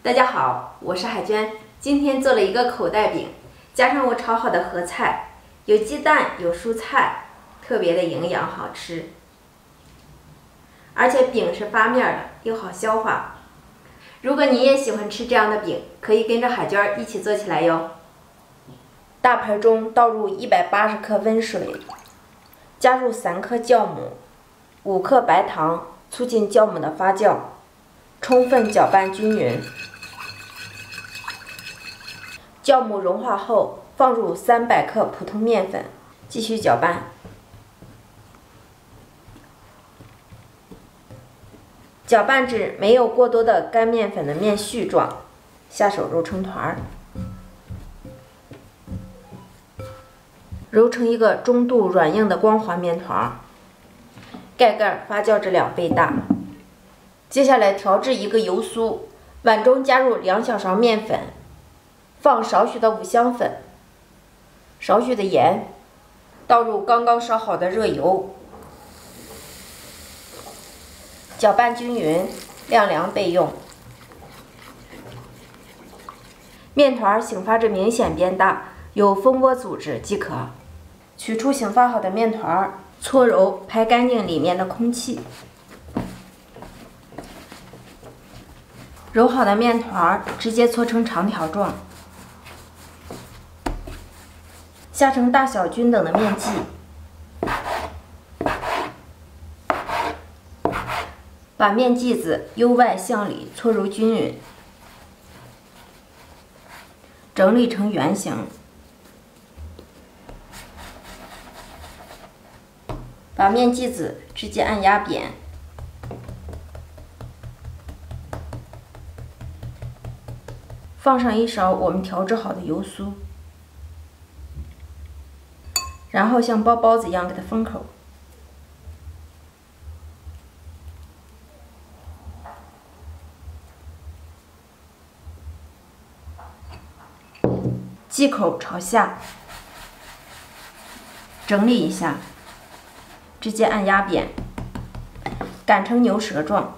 大家好，我是海娟，今天做了一个口袋饼，加上我炒好的合菜，有鸡蛋，有蔬菜，特别的营养好吃。而且饼是发面的，又好消化。如果你也喜欢吃这样的饼，可以跟着海娟一起做起来哟。大盆中倒入180克温水，加入3克酵母、5克白糖，促进酵母的发酵，充分搅拌均匀。酵母融化后，放入300克普通面粉，继续搅拌。搅拌至没有过多的干面粉的面絮状，下手揉成团儿，揉成一个中度软硬的光滑面团，盖盖发酵至2倍大。接下来调制一个油酥，碗中加入2小勺面粉，放少许的五香粉，少许的盐，倒入刚刚烧好的热油，搅拌均匀，晾凉备用。面团醒发至明显变大，有蜂窝组织即可。取出醒发好的面团，搓揉拍干净里面的空气。揉好的面团直接搓成长条状，下成大小均等的面剂，把面剂子由外向里搓揉均匀，整理成圆形，把面剂子直接按压扁，放上1勺我们调制好的油酥，然后像包包子一样给它封口。剂口朝下，整理一下，直接按压扁，擀成牛舌状，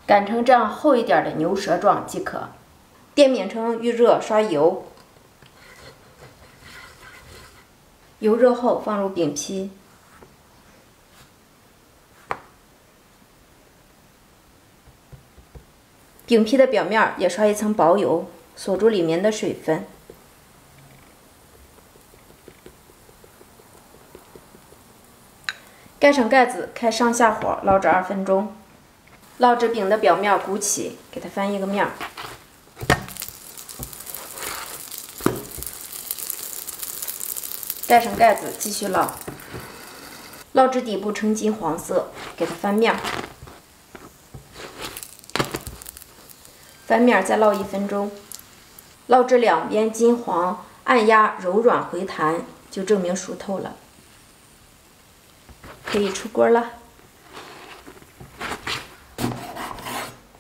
擀成这样厚一点的牛舌状即可。电饼铛预热，刷油，油热后放入饼坯，饼坯的表面也刷一层薄油，锁住里面的水分。盖上盖子，开上下火捞制2分钟，捞至饼的表面鼓起，给它翻一个面。盖上盖子，继续捞，捞至底部呈金黄色，给它翻面。翻面再捞1分钟，捞至两边金黄，按压柔软回弹，就证明熟透了，可以出锅了。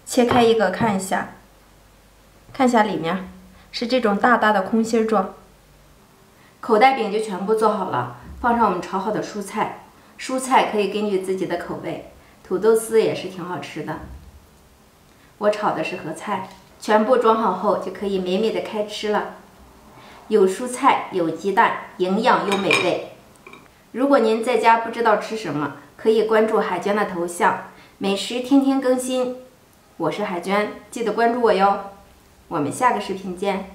切开一个看一下，看一下里面是这种大大的空心状。口袋饼就全部做好了，放上我们炒好的蔬菜，蔬菜可以根据自己的口味，土豆丝也是挺好吃的。我炒的是合菜，全部装好后就可以美美的开吃了。有蔬菜，有鸡蛋，营养又美味。如果您在家不知道吃什么，可以关注海娟的头像，美食天天更新。我是海娟，记得关注我哟。我们下个视频见。